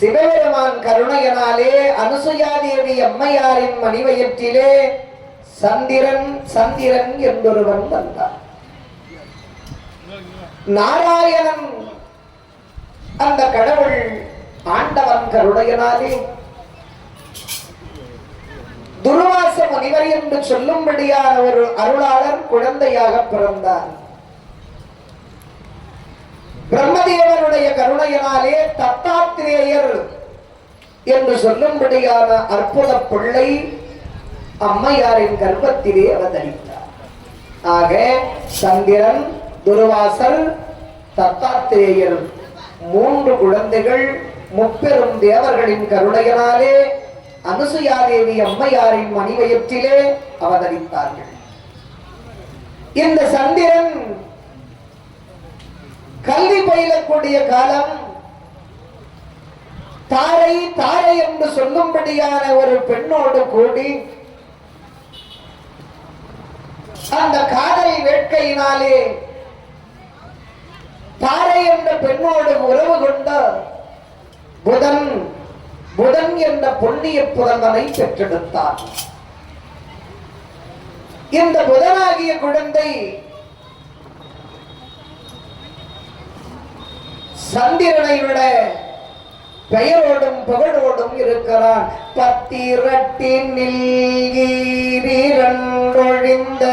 சிவபெருமான் கருணையினாலே அனுசுயாதேவி அம்மையாரின் மணிவயிற்றிலே சந்திரன் சந்திரன் என்றொருவன் வந்தான். நாராயணன் அந்த கடவுள் ஆண்டவன் கருணையினாலே துர்வாச முனிவர் என்று சொல்லும்படியான ஒரு அருளாளர் குழந்தையாக பிறந்தார். பிரம்மதேவனுடைய கருணையினாலே தத்தாத்திரேயர் என்று சொல்லும்படியான அற்புத பிள்ளை அம்மையாரின் கர்ப்பத்திலே அவதரித்தார். ஆக சந்திரன், துர்வாசர், தத்தாத்திரேயர் 3 குழந்தைகள் முப்பெரும் தேவர்களின் கருணையினாலே அனுசுயாதேவி அம்மையாரின் மணிவயிற்றிலே அவதரித்தார்கள். இந்த சந்திரன் கல்வி பயிலக்கூடிய காலம் தாரை தாரை என்று சொல்லும்படியான ஒரு பெண்ணோடு கூடி அந்த காதல் வேட்கையினாலே தாரை என்ற பெண்ணோடு உறவு கொண்ட புதன் புதன் என்ற பொன்னிய புதல்வனை பெற்றெடுத்தார். இந்த புதனாகிய குழந்தை சந்திரனை விட பெயரோடும் புகழோடும் இருக்கிறான். பத்திரட்டினில் ஈரிரண்டொழிந்த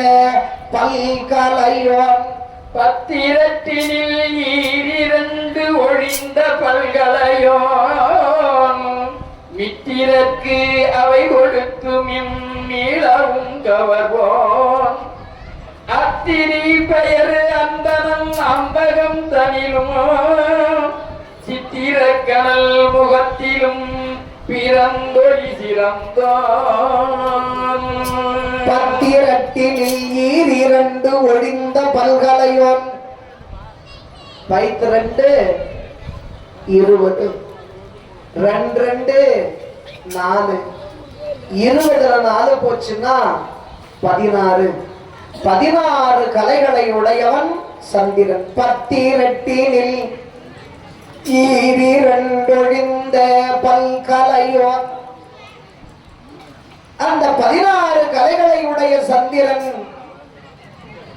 பல்கலையோன், பத்திரட்டினில் ஈரிரண்டு ஒழிந்த பல்கலையோன், மித்திரக்கு அவை கொடுக்கும் இம்மீளவும் கவர்வோன், அத்திரி பெயர் அந்தனம் அம்பகம் தனிலும், சித்திரக்கணல் முகத்திலும் பிறந்தொழி சிறந்தான். பத்திரட்டினில் ஈரிரண்டு ஒழிந்த பல்கலையோன், 12 20 2 4 20 4 போச்சுன்னா 16 கலைகளை உடையவன் சந்திரன். பத்திரட்டினில் ஈரிரண்டொழிந்த பல்கலையோன், அந்த 16 கலைகளை உடைய சந்திரன்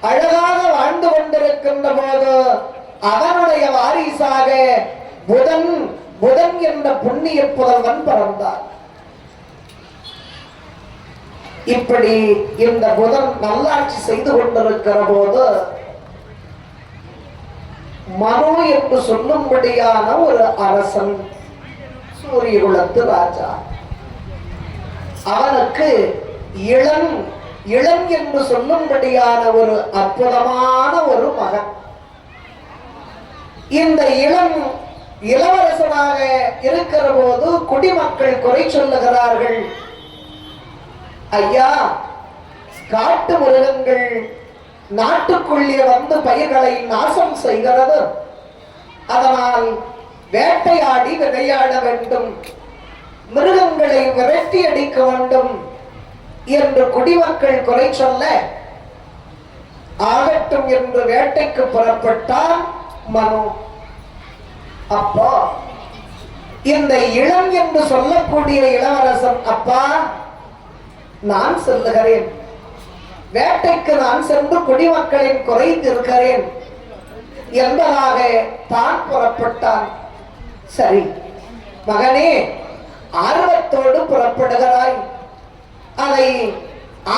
அழகாக வாழ்ந்து கொண்டிருக்கின்ற போது அவனுடைய வாரிசாக புதன் புதன் என்ற புண்ணிய புதல்வன் பிறந்தார். இப்படி இந்த புதன் நல்லாட்சி செய்து கொண்டிருக்கிற போது மனு என்று சொல்லும்படியான ஒரு அரசன், சூரிய குலத்து ராஜா, அவனுக்கு இளம் இளம் என்று சொல்லும்படியான ஒரு அற்புதமான ஒரு மகன். இந்த இளவரசனாக இருக்கிற போது குடிமக்கள் குறை சொல்லுகிறார்கள். ஐயா, காட்டு மிருகங்கள் நாட்டுக்குள்ளே வந்து பயிர்களை நாசம் செய்கிறது, அதனால் வேட்டையாடி விளையாட வேண்டும், மிருகங்களை விரட்டி அடிக்க வேண்டும் என்று குடிமக்கள் குறை சொல்ல, ஆகட்டும் என்று வேட்டைக்கு புறப்பட்டான் மனு. அப்போ இந்த இளம் என்று சொல்லக்கூடிய இளவரசன், அப்பா நான் சொல்லுகிறேன், வேட்டைக்கு நான் சென்று குடிமக்களின் குறை தீர்க்கிறேன் என்பதாக தான் புறப்பட்டான். சரி மகனே, ஆர்வத்தோடு புறப்படுகிறாய், அதை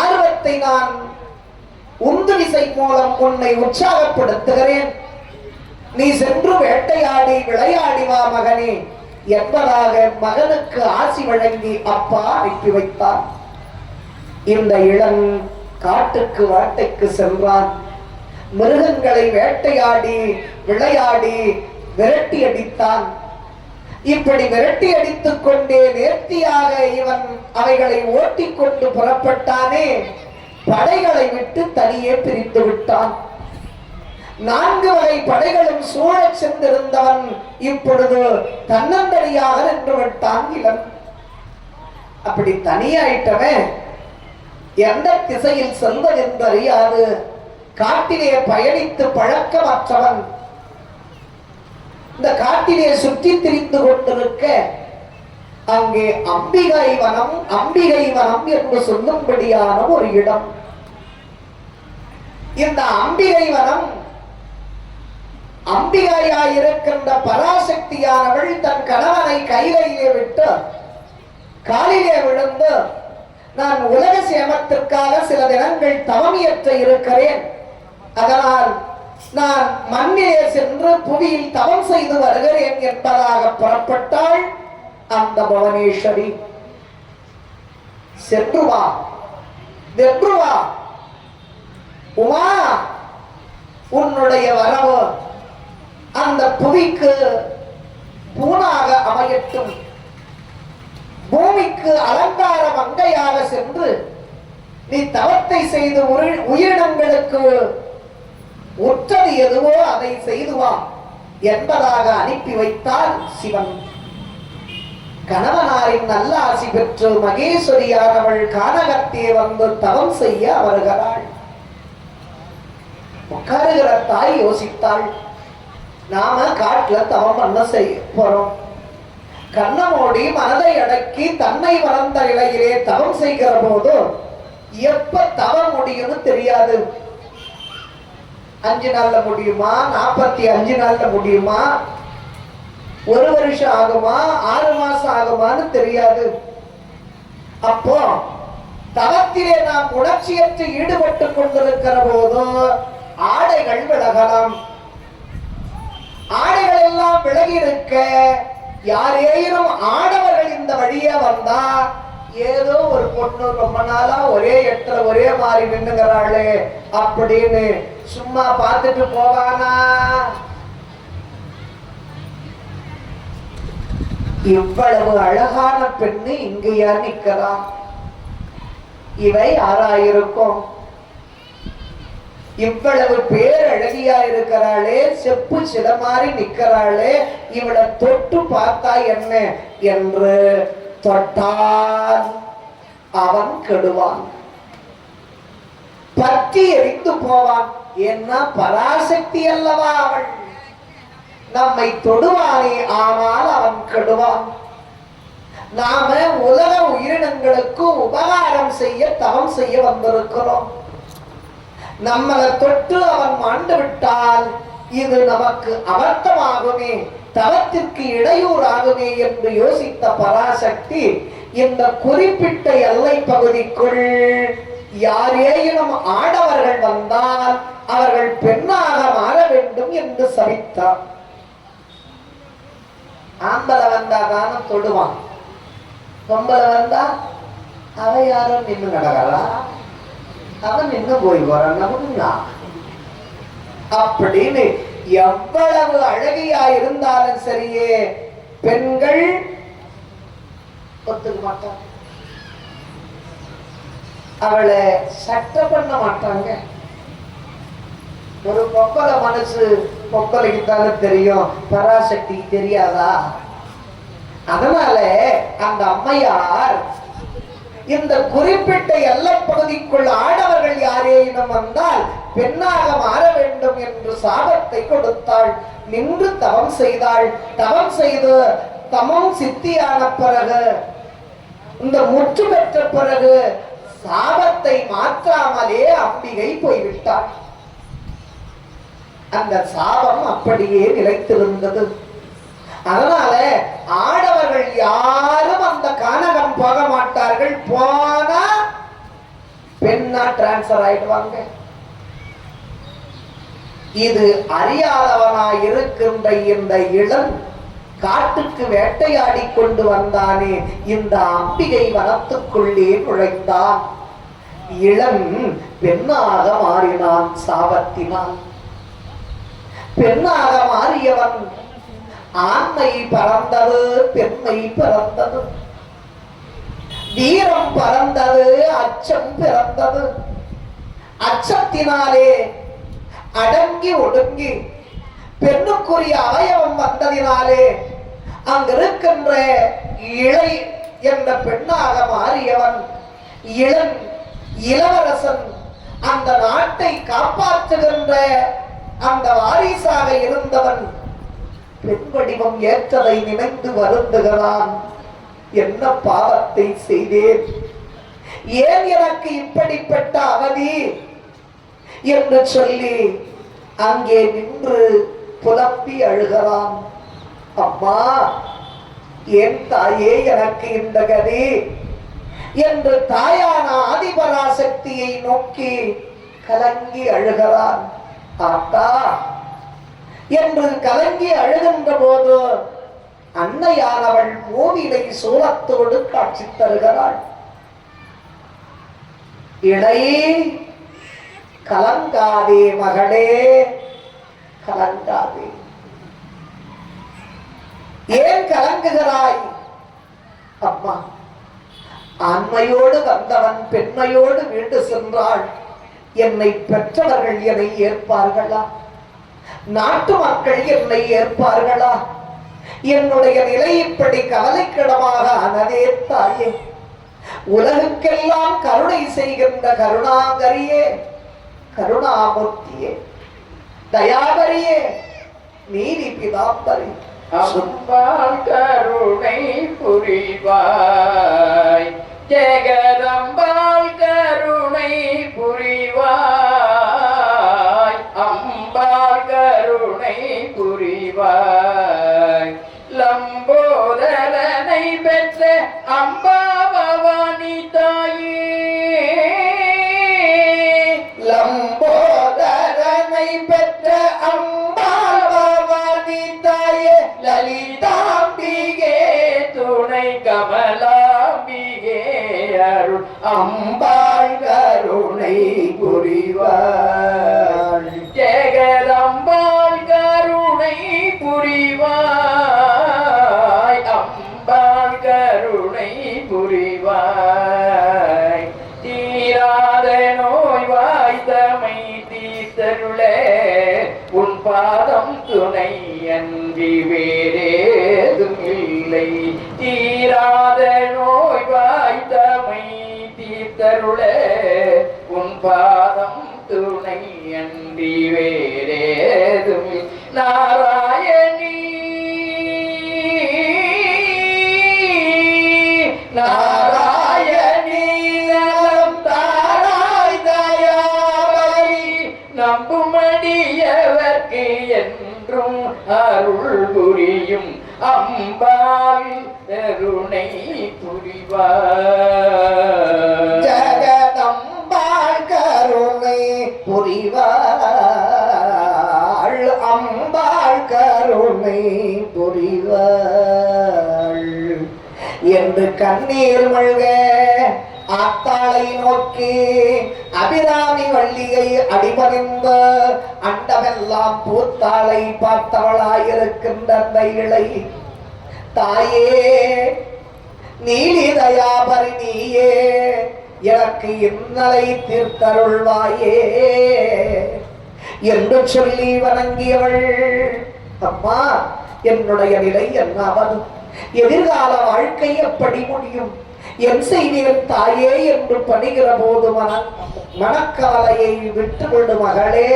ஆர்வத்தை நான் உந்து விசை மூலம் உன்னை உற்சாகப்படுத்துகிறேன், நீ சென்று வேட்டையாடி விளையாடி வா மகனே என்பதாக மகனுக்கு ஆசி வழங்கி அப்பா அனுப்பி வைத்தார். இந்த இளம் காட்டுக்கு வேட்டைக்கு சென்றான். மிருகங்களை வேட்டையாடி விளையாடி விரட்டி அடித்தான். இப்படி விரட்டி அடித்துக் கொண்டே நேர்த்தியாக இவன் அவைகளை ஓட்டிக்கொண்டு புறப்பட்டானே, படைகளை விட்டு தனியே பிரித்து விட்டான். 4 வகை படைகளும் சூழச் சென்றிருந்தவன் இப்பொழுது தன்னந்தனியாக நின்று விட்டான் இளம். அப்படி தனியாயிட்டவன் எந்த திசையில் செல்வதென்று அறியாது காட்டிலே பயணித்து பழக்கமற்றவன். இந்த காட்டிலே சுற்றி திரிந்து கொண்டிருக்க அங்கே அம்பிகை வனம் என்று சொல்லும்படியான ஒரு இடம். இந்த அம்பிகை வனம், அம்பிகையாயிருக்கின்ற பராசக்தியானவள் தன் கணவனை கையிலே விட்டு காலிலே விழுந்து, நான் உலக சேமத்திற்காக சில தினங்கள் தவமியற்ற இருக்கிறேன், அதனால் நான் மண்ணிலே சென்று புவியில் தவம் செய்து வருகிறேன் என்பதாக புறப்பட்டாள் அந்த புவனேஸ்வரி. சென்று வா, வென்று வா உமா, உன்னுடைய வரவு அந்த புவிக்கு பூனாக அமையட்டும், பூமிக்கு அலங்கார மங்கையாக சென்று நீ தவத்தை செய்து உயிரினங்களுக்கு உற்றது எதுவோ அதை செய்து வா என்பதாக அனுப்பி வைத்தார் சிவன். கணவனாரின் நல்ல ஆசி பெற்று மகேஸ்வரியானவள் கானகத்தே வந்து தவம் செய்ய வருகிறாள். உட்காருகிற தாய் யோசித்தாள், நாம காட்டுல தவம் பண்ண செய்ய போறோம், கண்ணமோடி மனதை அடக்கி தன்னை மறந்த நிலையிலே தவம் செய்கிற போது எப்ப தவம் முடியும்னு தெரியாது. 5 நாள்ல முடியுமா, 45 நாள்ல முடியுமா, 1 வருஷம் ஆகுமா, 6 மாசம் ஆகுமான்னு தெரியாது. அப்போ தவத்திலே நாம் உணர்ச்சியற்று ஈடுபட்டு கொண்டிருக்கிற போது ஆடைகள் விலகலாம். ஆடைகள் எல்லாம் விலகி இருக்க யாரேனும் ஆடவர்கள் இந்த வழியே வந்தா, ஏதோ ஒரு பொண்ணு ரொம்ப நாளா ஒரே இடத்துல ஒரே மாதிரி நின்னுங்கிறாளே அப்படின்னு சும்மா பார்த்துட்டு போவானா? இவ்வளவு அழகான பெண்ணு இங்கேயா நிற்கிறான், இவை யாராயிருக்கும்? இவ்வளவு பேர் அழகியா இருக்கிறாளே, செப்பு சில மாதிரி நிற்கிறாளே, இவளை தொட்டு பார்த்தா என்ன என்று தொட்டான் அவன் கெடுவான், பற்றி எரிந்து போவான். என்ன பராசக்தி அல்லவா அவள், நம்மை தொடுவானே, ஆனால் அவன் கெடுவான். நாம உலக உயிரினங்களுக்கு உபகாரம் செய்ய தவம் செய்ய வந்திருக்கிறோம், நம்மளை தொட்டு அவன் மாண்டு விட்டால் இது நமக்கு அபத்தமாகுமே, தவத்திற்கு இடையூறாகுமே என்று யோசித்த பராசக்தி இந்த குறிப்பிட்ட எல்லை பகுதிக்குள் யாரேனும் ஆடவர்கள் வந்தால் அவர்கள் பெண்ணாக மாற வேண்டும் என்று சபித்தார். ஆம்பளை வந்தா தானும் தொடுவான், பொம்பளை வந்தா அவ யாரும் நின்று நடக்கிறா, அவன் நின்று போய் வரான் அப்படின்னு எவ்வளவு அழகியா இருந்தாலும் சரியே பெண்கள் ஒத்துக்க மாட்டாங்க, அவளை சட்டை பண்ண மாட்டாங்க. ஒரு பொம்பளை மனசு பொம்பளைக்கு தானே தெரியும், பராசக்திக்கு தெரியாதா? அதனால அந்த அம்மையார் இந்த குறிப்பிட்ட எல்லை பகுதிக்குள் ஆடவர்கள் யாரேனும் வந்தால் பெண்ணாக மாற வேண்டும் என்று சாபத்தை கொடுத்தாள். நின்று தவம் செய்தாள். தவம் செய்து தமம் சித்தியான பிறகு, இந்த முற்று பெற்ற பிறகு சாபத்தை மாற்றாமலே அம்பிகை போய்விட்டாள். அந்த சாபம் அப்படியே நிலைத்திருந்தது. அதனால ஆடவர்கள் யாரும் அந்த கானகம் போக மாட்டார்கள், போனா பெண்ணா டிரான்ஸ்பர் ஆயிடுவாங்க. இது அறியாதவனாய் இருக்கின்ற இந்த இளம் காட்டுக்கு வேட்டையாடி கொண்டு வந்தானே, இந்த அம்பிகை வனத்துக்குள்ளே நுழைந்தான். இளம் பெண்ணாக மாறினான் சாபத்தினால். பெண்ணாக மாறியவன் ஆண்மை பறந்தது, பெண்மை பிறந்தது, வீரம் பறந்தது, அச்சம் பிறந்தது. அச்சத்தினாலே அடங்கி ஒடுங்கி பெண்ணுக்குரிய அவயவம் வந்ததினாலே அங்கிருக்கின்ற இளை என்ற பெண்ணாக மாறியவன் இளவரசன் அந்த நாட்டை காப்பாற்றுகின்ற அந்த வாரிசாக இருந்தவன் பெண் வடிவம் ஏற்றதை நினைத்து வருந்துகிறான். என்ன பாவத்தை செய்தேன், ஏன் எனக்கு இப்படிப்பட்ட அவதி என்று சொல்லி அங்கே நின்று புலம்பி அழுகிறான். அம்மா, என் தாயே எனக்கு இந்த கதி என்று தாயான ஆதிபராசக்தியை நோக்கி கலங்கி அழுகிறான். ஆத்தா என்று கலங்கி அழுகின்ற போது அன்னையானவள் மூவிலை சூலத்தோடு காட்சி தருகிறாள். இடை கலங்காதே மகளே, கலங்காதே. ஏன் கலங்குகிறாய்? அம்மா, ஆண்மையோடு வந்தவன் பெண்மையோடு வீடு சென்றாள். என்னை பெற்றவர்கள் என்னை ஏற்பார்களா? நாட்டு மக்கள் என்னை ஏற்பார்களா? என்னுடைய நிலை இப்படி கவலைக்கிடமாக ஆனதே தாயே. உலகுக்கெல்லாம் கருணை செய்கின்ற கருணாகரியே, கருணாமூர்த்தியே, தயாகரியே, நீதி பிதாம்பரி, அம்பாள் கருணை புரிவாய், ஜெகதம்பாள் கருணை புரிவாய், அம்பாள் கருணை புரிவாய். லம்போதரனை பெற்ற அம்பா பவானி தாயே, லம்போதரனை பெற்ற அம்பா பவானி தாயே, லலிதாம்பிகே துணை கமலாம்பிகே அருள் அம்பாள் கருணை புரிவாள், ஜெகதம்பாள் கருணை புரிவாய், அம்பாள் கருணை புரிவாய். தீராத நோய் வாய்த்தமை தீர்த்தருளே, உன் பாதம் துணை அன்றி வேறேதும் இல்லை. தீராத நோய் வாய்த்தமை தீர்த்தருளே, உன் பாதம் துணை அன்றி வேறேதும் இல்லை. நாராயணி நாராயணி நலம் தாராய் தயாவரி, நம்புமடியவர்க்கு என்றும் அருள் புரியும் அம்பாள் கருணை புரிவாய். ஜெகதம்பாள் கருணை புரிவாள், அம்பாள் கருணை புரிவாள் என்று கண்ணீர் மல்க ஆத்தாளை நோக்கி அபிராமி வள்ளியை அடிபணிந்த அண்டமெல்லாம் பூத்தாளை பார்த்தவளாயிருக்கின்ற அந்த இளை தாயே, நீலி தயாபரி நீயே, எனக்கு இன்னலை தீர்த்தருள்வாயே என்று சொல்லி வணங்கியவள். அம்மா, என்னுடைய நிலை என்னாவது? எதிர்கால வாழ்க்கை எப்படி முடியும்? என் செய்திகள் தாயே என்று பணிகிற போது மனக்கவலையை விட்டுவிடு மகளே.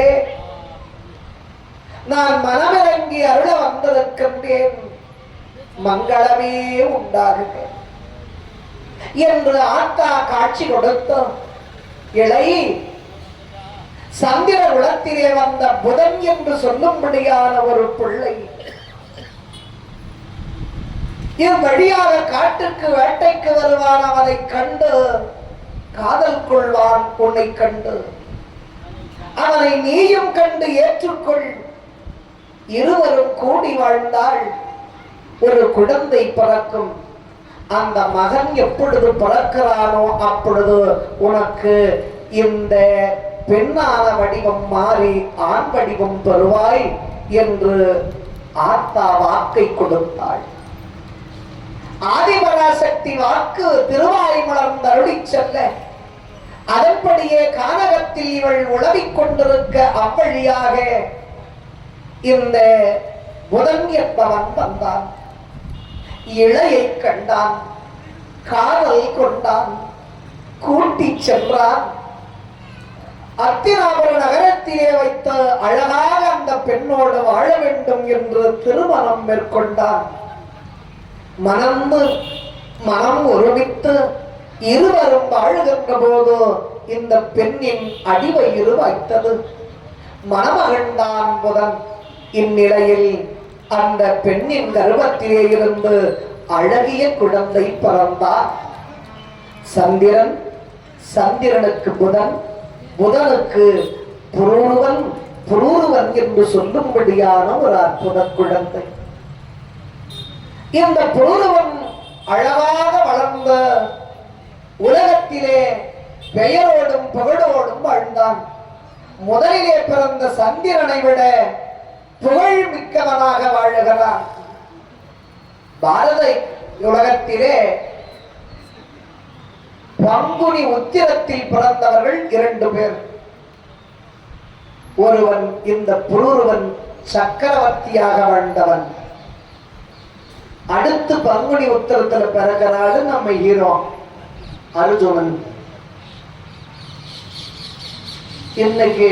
நான் மனமிறங்கி அருள வந்திருக்கின்றேன், மங்களமே உண்டாகுக என்று ஆத்தா காட்சி கொடுத்த இளை சந்திர குலத்திலே வந்த புதன் என்று சொல்லும்படியான ஒரு பிள்ளை இவ்வழியாக காட்டுக்கு வேட்டைக்கு வருவான். அவனை கண்டு காதல் கொள்வான். உன்னை கண்டு அவனை நீயும் கண்டு ஏற்றுக்கொள். இருவரும் கூடி வாழ்ந்தால் ஒரு குழந்தை பிறக்கும். அந்த மகன் எப்பொழுது பிறக்கிறானோ அப்பொழுது உனக்கு இந்த பெண்ணான வடிவம் மாறி ஆண் வடிவம் பெறுவாய் என்று ஆத்தா வாக்கை கொடுத்தாள். ஆதிபராசக்தி வாக்கு திருவாய் மலர்ந்தருளி செல்ல அதன்படியே கானகத்தில் இவள் உழவிக் கொண்டிருக்க அவ்வழியாக இந்த புதன் என்பவன் வந்தான். இளையை கண்டான், காதல் கொண்டான், கூட்டி சென்றான். அத்திராபுர நகரத்திலே வைத்த அழகாக அந்த பெண்ணோடு வாழ வேண்டும் என்று திருமணம் மேற்கொண்டான். மணந்து மனம் ஒருமித்து இருவரும் வாழுகின்ற போது இந்த பெண்ணின் அடிவயிறு வைத்தது. மணமகன்தான் புதன். இந்நிலையில் அந்த பெண்ணின் கர்ப்பத்திலே இருந்து அழகிய குழந்தை பிறந்தார். சந்திரன், சந்திரனுக்கு புதன், புதனுக்கு புரூருவன், புரூருவன் என்று சொல்லும்படியான ஒரு அற்புத குழந்தை. இந்த புரூருவன் அழகாக வளர்ந்த உலகத்திலே பெயரோடும் புகழோடும் வாழ்ந்தான். முதலிலே பிறந்த சந்திரனை விட புகழ் மிக்கவனாக வாழுகிறான். பாரத உலகத்திலே பங்குனி உத்திரத்தில் பிறந்தவர்கள் 2 பேர். ஒருவன் இந்த புரூருவன் சக்கரவர்த்தியாக வாழ்ந்தவன். அடுத்து பங்குனி உத்திரத்தில் பிறகுறாரு நம்ம ஹீரோ அர்ஜுனன். இன்னைக்கு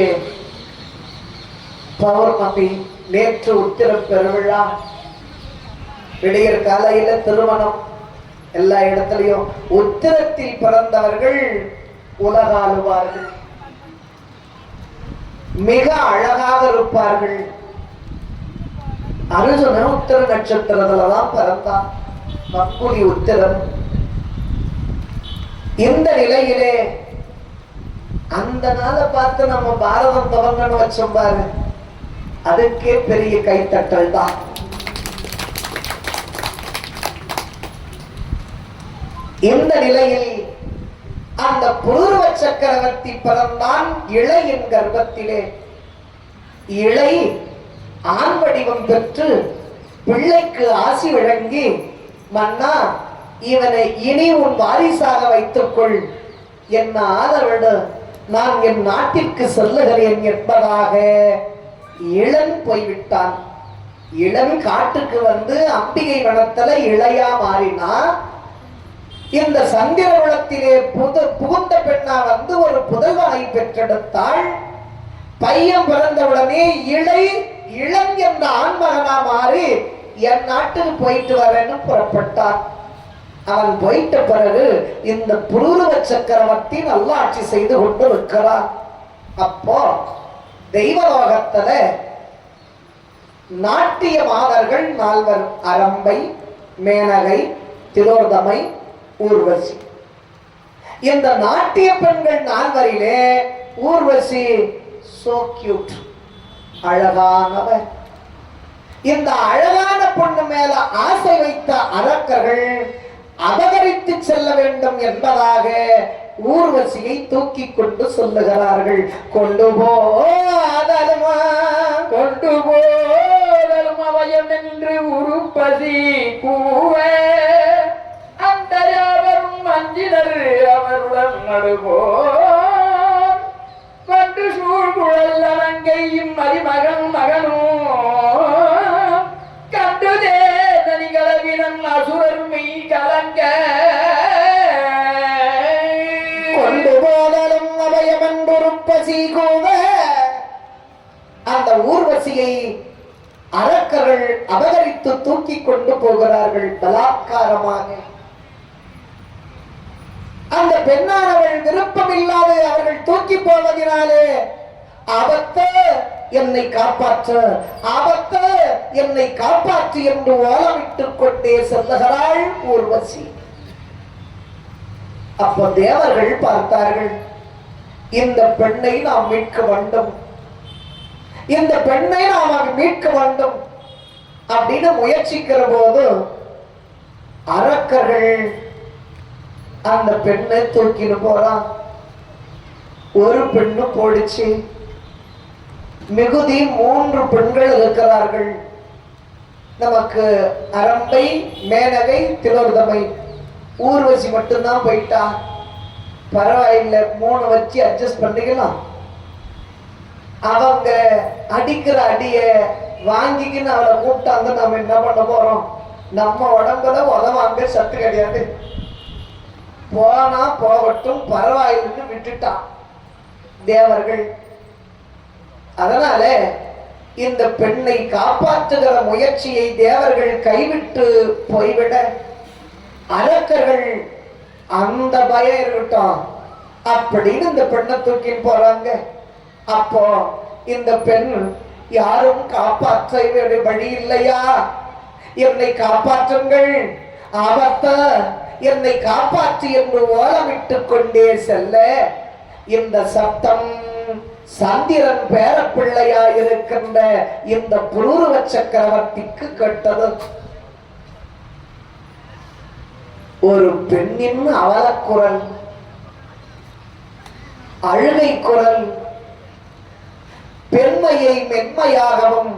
பௌர்ணமி, நேற்று உத்திர பெருவிழா, விடியற் காலையில திருமணம். எல்லா இடத்திலையும் உத்திரத்தில் பிறந்தவர்கள் உலகாளுவார்கள், மிக அழகாக இருப்பார்கள். அர்ஜுனன் உத்திர நட்சத்திரத்துலதான் பிறந்தான், பங்குனி உத்திரம். இந்த நிலையிலே அந்த நாளை பார்த்து நம்ம பாரதம் துவங்கன்னு வச்சோம் பாரு, அதுக்கே பெரிய கைத்தட்டல் தான். இந்த நிலையில் அந்த புரூரவ சக்கரவர்த்தி பிறந்தான் இளையின் கர்ப்பத்திலே. இளை ஆண் வடிவம் பெற்று பிள்ளைக்கு ஆசி வழங்கி, மன்னா இவனை இனி உன் வாரிசாக வைத்துக்கொள், என்ன ஆதரவு, நான் என் நாட்டிற்கு செல்லுகிறேன் என்பதாக இளன் போய்விட்டான். இளன் காட்டுக்கு வந்து அம்பிகை வனத்துல இளையா மாறினா, இந்த சந்திர குலத்திலே புகுந்த பெண்ணா வந்து ஒரு புதல்வனை பெற்றெடுத்தாள். பையன் பிறந்தவுடனே இளம் என்ற ஆண்மகனா மாறி என் நாட்டுக்கு போயிட்டு வரேன்னு புறப்பட்டான். அவன் போயிட்ட பிறகு இந்த புரூரவ சக்கரவர்த்தி நல்ல ஆட்சி செய்து கொண்டு இருக்கிறான். அப்போ தெய்வலோகத்துல நாட்டிய மாதர்கள் 4 அரம்பை, மேனகை, திலோதமை, ஊர்வசி. இந்த நாட்டிய பெண்கள் 4 ஊர்வசி சோ கியூட், அழகானவ. இந்த அழகான பொண்ணு மேல ஆசை வைத்த அரக்கர்கள் அபகரித்து செல்ல வேண்டும் என்பதாக ஊர்வசியை தூக்கி கொண்டு சொல்லுகிறார்கள். கொண்டு போதலுமா, கொண்டு போதலும் அவயம் என்று உருப்பதி கூவ, அந்த யாவரும் அஞ்சினர் அவருடன் நடுவோர், கன்று சூழ்குழல் அலங்கையும் மருமகன் மகனும் கண்டுதே தனிகளவினம் அசுரர் மெய் கலங்க. கொண்டு போதலும் அவயமன்பொருப்பசி கூவ, அந்த ஊர்வசியை அரக்கர்கள் அபகரித்து தூக்கி கொண்டு போகிறார்கள் பலாத்காரமாக. அந்த பெண்ணானவள் விருப்பமில்லாது அவர்கள் தூக்கி போவதினாலே, ஆபத்து என்னை காப்பாற்று, ஆபத்து என்னை காப்பாற்று என்று ஓலமிட்டுக் கொண்டே செல்லுகிறாள் ஊர்வசி. அப்போ தேவர்கள் பார்த்தார்கள், இந்த பெண்ணை நாம் மீட்க வேண்டும், இந்த பெண்ணை நாம் மீட்க வேண்டும் அப்படின்னு முயற்சிக்கிற போது அரக்கர்கள் அந்த பெண்ணை தூக்கிட்டு போறான். ஒரு பெண்ணு போடிச்சு, மிகுதி 3 பெண்கள் இருக்கிறார்கள். நமக்கு அரம்பை, மேனகை, திலோதமை, ஊர்வசி மட்டும்தான் போயிட்டா. பரவாயில்லை, 3 வச்சு அட்ஜஸ்ட் பண்ணிக்கலாம். அவங்க அடிக்கிற அடிய வாங்கிக்கின்னு அவளை கூப்பிட்டாங்க. நம்ம என்ன பண்ண போறோம், நம்ம உடம்புல உதவாங்க சத்து கிடையாது, போனா போகட்டும் பரவாயில்லைன்னு விட்டுட்டான் தேவர்கள். அதனால இந்த பெண்ணை காப்பாற்றுகிற முயற்சியை தேவர்கள் கைவிட்டு போய்விட, அரக்கர்கள் அந்த பயம் இருக்கட்டும் அப்படின்னு இந்த பெண்ணை தூக்கி போறாங்க. அப்போ இந்த பெண் யாரும் காப்பாற்ற வழி இல்லையா, என்னை காப்பாற்றுங்கள், ஆபத்த என்னை காப்பாற்று என்று ஓலமிட்டுக் கொண்டே செல்ல இந்த சத்தம் சந்திரன் பேரப்பிள்ளையா இருக்கின்ற இந்த புரூரவ சக்கரவர்த்திக்கு கேட்டது. ஒரு பெண்ணின் அவலக்குரல், அழுகை குரல். பெண்மையை மென்மையாகவும்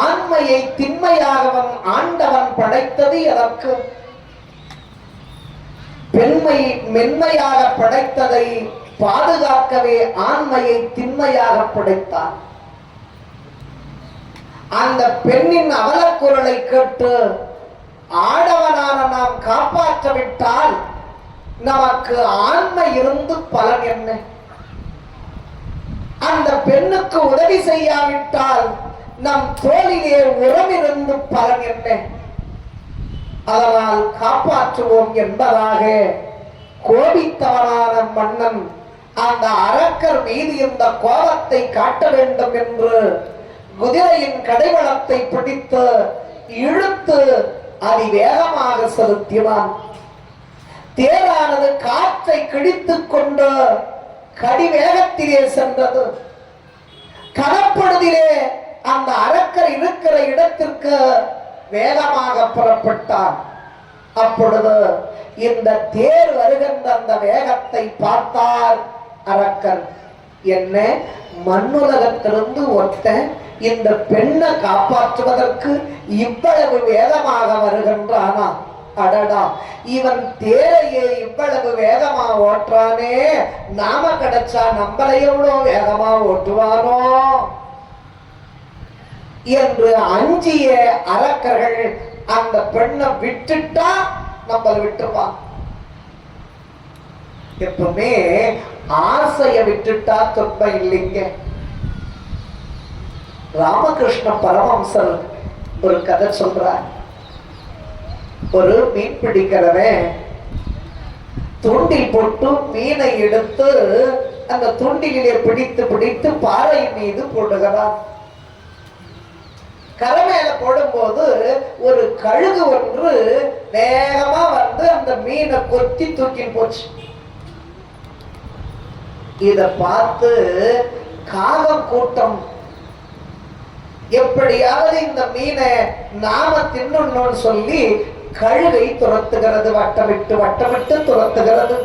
ஆண்மையை திண்மையாகவும் ஆண்டவன் படைத்தது எதற்கு? பெண்மை மென்மையாக படைத்ததை பாதுகாக்கவே ஆண்மையை திண்மையாக படைத்தான். அந்த பெண்ணின் அவலக்குரலை கேட்டு ஆடவனான நாம் காப்பாற்றவிட்டால் நமக்கு ஆண்மை இருந்து பலன் என்ன? அந்த பெண்ணுக்கு உதவி செய்யாவிட்டால் நம் தோளிலே உரமிருந்து பலன் என்ன? அதனால் காப்பாற்றுவோம் என்பதாக கோபித்தவனான மன்னன் அந்த அரக்கர் மீது இந்த கோபத்தை காட்ட வேண்டும் என்று குதிரையின் கடைவளத்தை பிடித்து இழுத்து அதிவேகமாக செலுத்தினான். தேரானது காற்றை கிழித்துக் கொண்டு கடிவேகத்திலே சென்றது. கடற்படுதிலே அந்த அரக்கர் இருக்கிற இடத்திற்கு வேகமாக புறப்பட்டார். அப்பொழுது இந்த தேர் வருகின்ற அந்த வேகத்தை பார்த்தார் அரக்கர். என்ன மண்ணுலகத்திலிருந்து ஒத்த இந்த பெண்ணை காப்பாற்றுவதற்கு இவ்வளவு வேகமாக வருகின்றானா? அடடா, இவன் தேரையே இவ்வளவு வேகமா ஓட்டுறானே, நாம கிடைச்சா நம்மளை எவ்வளவு வேகமா ஓட்டுவானோ என்று அஞ்சிய அரக்கர்கள் அந்த பெண்ணை விட்டுட்டா நம்மளை விட்டுருவான். எப்பவுமே ஆசைய விட்டுட்டா துன்பம் இல்லைங்க. ராமகிருஷ்ண பரமஹம்சர் ஒரு கதை சொல்றார். ஒரு மீன் பிடிக்கிறவன் தூண்டில் போட்டு மீனை எடுத்து அந்த தூண்டிலே பிடித்து பிடித்து பாறை மீது போடுகிறான். கரை மேல போடும்போது ஒரு கழுகு ஒன்று வேகமா வந்து அந்த மீனை கொத்தி தூக்கி போச்சு. இத பார்த்து காகம் கூட்டம் எப்படியாவது இந்த மீனை நாம தின்னணும்னு சொல்லி கழுகை துரத்துகிறது. வட்டமிட்டு வட்டமிட்டு துரத்துகிறது.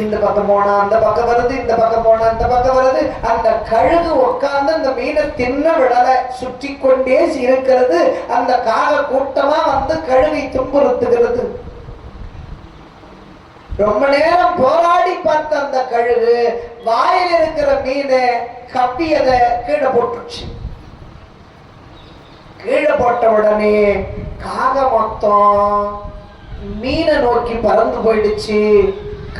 இந்த பக்கம் போனா அந்த பக்கம் வருது, இந்த பக்கம் போனா அந்த பக்கம் வருது. அந்த கழுகு உட்கார்ந்து அந்த மீனை தின்ன விடல, சுற்றி கொண்டே இருக்கிறது. அந்த காக கூட்டமா வந்து கழுகை துன்புறுத்துகிறது. ரொம்ப நேரம் போராடி பார்த்த அந்த கழுகு வாயில் இருக்கிற மீனை கப்பியதை கீழே போட்டுச்சு. கீழே போட்ட உடனே காக மொத்தம் மீனை நோக்கி பறந்து போயிடுச்சு.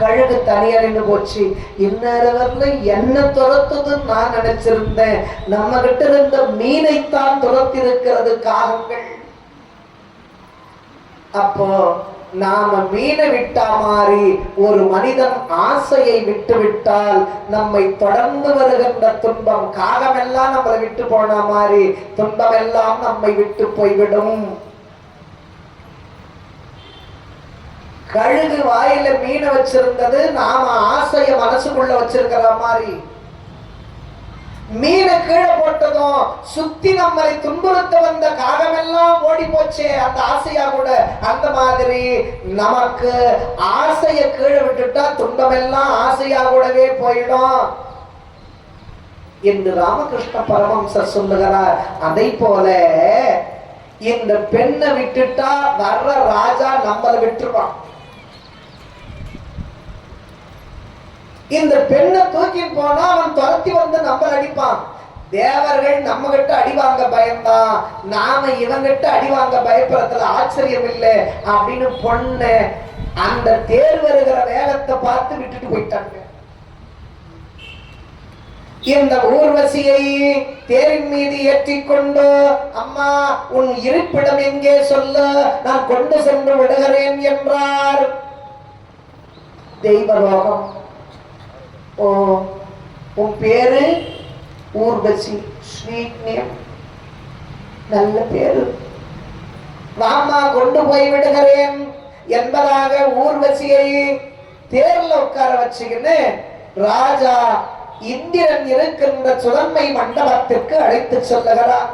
கழுகு தனியா நின்று போச்சு. இந்நேரம் என்ன துரத்துதுன்னு நான் நினைச்சிருந்தேன். நம்ம கிட்ட இருந்த மீனைத்தான் துரத்தி இருக்கிறது காகங்கள். அப்போ நாம மீனை விட்டா மாறி ஒரு மனிதன் ஆசையை விட்டு விட்டால் நம்மை தொடர்ந்து வருகின்ற துன்பம், காகம் எல்லாம் நம்மளை விட்டு போன மாதிரி துன்பம் எல்லாம் நம்மை விட்டு போய்விடும். கழுகு வாயில மீனை வச்சிருந்தது, நாம ஆசைய மனசுக்குள்ள வச்சிருக்கிற மாதிரி. மீனை கீழே போட்டதும் சுத்தி நம்மளை துன்புறுத்த வந்த காகமெல்லாம் ஓடி போச்சே அந்த ஆசையா கூட. அந்த மாதிரி நமக்கு ஆசைய கீழே விட்டுட்டா துன்பமெல்லாம் ஆசையா கூடவே போயிடும் என்று ராமகிருஷ்ண பரமஹம்சர் சொல்லுகிறார். அதை போல இந்த பெண்ணை விட்டுட்டா வர்ற ராஜா நம்மளை விட்டுருவான். இந்த பெண்ணை தூக்கி போனா அவன் துரத்தி வந்து நம்ம அடிப்பான். தேவர்கள் நம்ம கிட்ட அடிவாங்க பயந்தான், நாம இவங்கிட்ட அடிவாங்க பயப்படுறதுல ஆச்சரியம் இல்லை அப்படின்னு பொண்ணு அந்த தேர் வருகிற வேகத்தை பார்த்து விட்டுட்டு போயிட்டாங்க. இந்த ஊர்வசியை தேரின் மீது ஏற்றிக்கொண்டு, அம்மா உன் இருப்பிடம் எங்கே சொல்ல, நான் கொண்டு சென்று விடுகிறேன் என்றார். தெய்வலோகம். ஓ, உன் பேரு ஊர்வசி, ஸ்வீட் நேம், நல்ல பேரு, வாமா கொண்டு போய் விடுகிறேன் என்பதாக ஊர்வசியை தேர்ல உட்கார வச்சுக்கின்னு ராஜா இந்திரன் இருக்கின்ற சுதன்மை மண்டபத்திற்கு அழைத்து செல்லுகிறார்.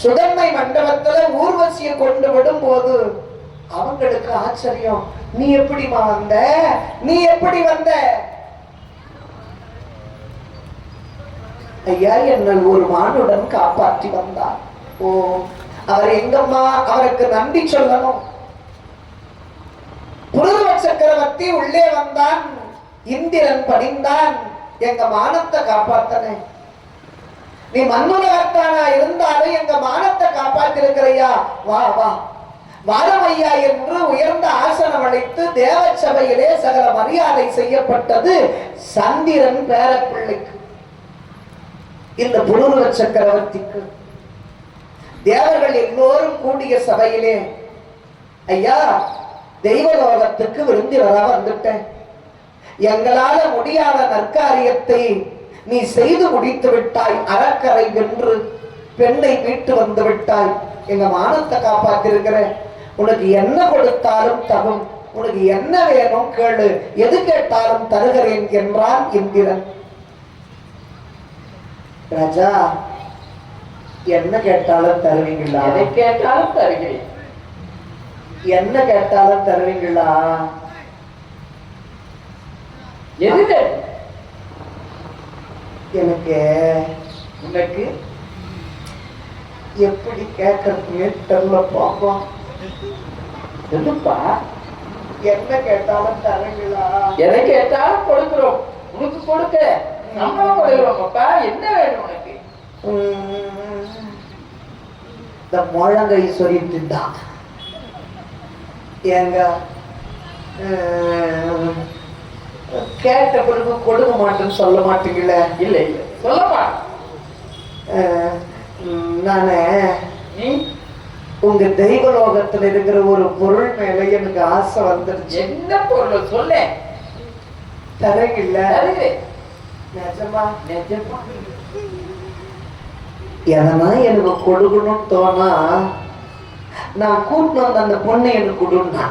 சுதன்மை மண்டபத்துல ஊர்வசியை கொண்டு விடும் போது அவங்களுக்கு ஆச்சரியம். நீ எப்படிமா வந்த, நீ எப்படி வந்த? ஐயா, என்னை ஒரு மானுடன் காப்பாற்றி வந்தார். ஓ, அவர் எங்கம்மா? அவருக்கு நன்றி சொல்லணும். புருவ சக்கரவர்த்தி உள்ளே வந்தான். இந்திரன் பணிந்தான், எங்க மானத்தை காப்பாத்தனே. நீ மண்ணுலகத்தானா இருந்தாலும் எங்க மானத்தை காப்பாத்திருக்கிறையா, வா வா வாரமையா என்று உயர்ந்த ஆசனம் அளித்து தேவ சபையிலே சகல மரியாதை செய்யப்பட்டது சந்திரன் பேரப்பிள்ளைக்கு, இந்த புருவ சக்கரவர்த்திக்கு. தேவர்கள் எல்லோரும் கூடிய சபையிலே, ஐயா, தெய்வலோகத்துக்கு விருந்தி வர வந்துட்டேன். எங்களால முடியாத நற்காரியத்தை நீ செய்து முடித்து விட்டாய். அறக்கரை வென்று பெண்ணை மீட்டு வந்து விட்டாய். எங்க மானத்தை காப்பாத்திருக்கிற. உனக்கு என்ன கொடுத்தாலும் தகும். உனக்கு என்ன வேணும் கேளு, எது கேட்டாலும் தருகிறேன் என்றான் இந்திரன். ராஜா, என்ன கேட்டாலும் தருவீங்களா? எதை கேட்டாலும் தருகிறேன். என்ன கேட்டாலும் தருவீங்களா? எது எனக்கு உனக்கு எப்படி கேட்கறதுன்னு தெரியல பாப்பா. எதுப்பா? என்ன கேட்டாலும் தருவீங்களா? எதை கேட்டாலும் கொடுக்கிறோம். உனக்கு கொடுக்க நம்மளும் கொடுக்கிறோம். அப்பா, என்ன வேணும் உனக்கு? இந்த முழங்கை சொல்லிட்டு தான் எங்க கேட்ட பிறகு கொடுக்க மாட்டேன்னு சொல்ல மாட்டீங்கள? இல்லை இல்லை, சொல்லப்பா. நானு நீ உங்க தெய்வலோகத்துல இருக்கிற ஒரு பொருள் மேல எனக்கு ஆசை வந்துருச்சு. என்ன பொருள் சொல்ல? தரங்கில்ல? நிஜமா? நிஜமா? எதனா எனக்கு கொடுக்கணும்னு தோணா நான் கூட்டிட்டு வந்த அந்த பொண்ணு எனக்கு கொடுன்னா,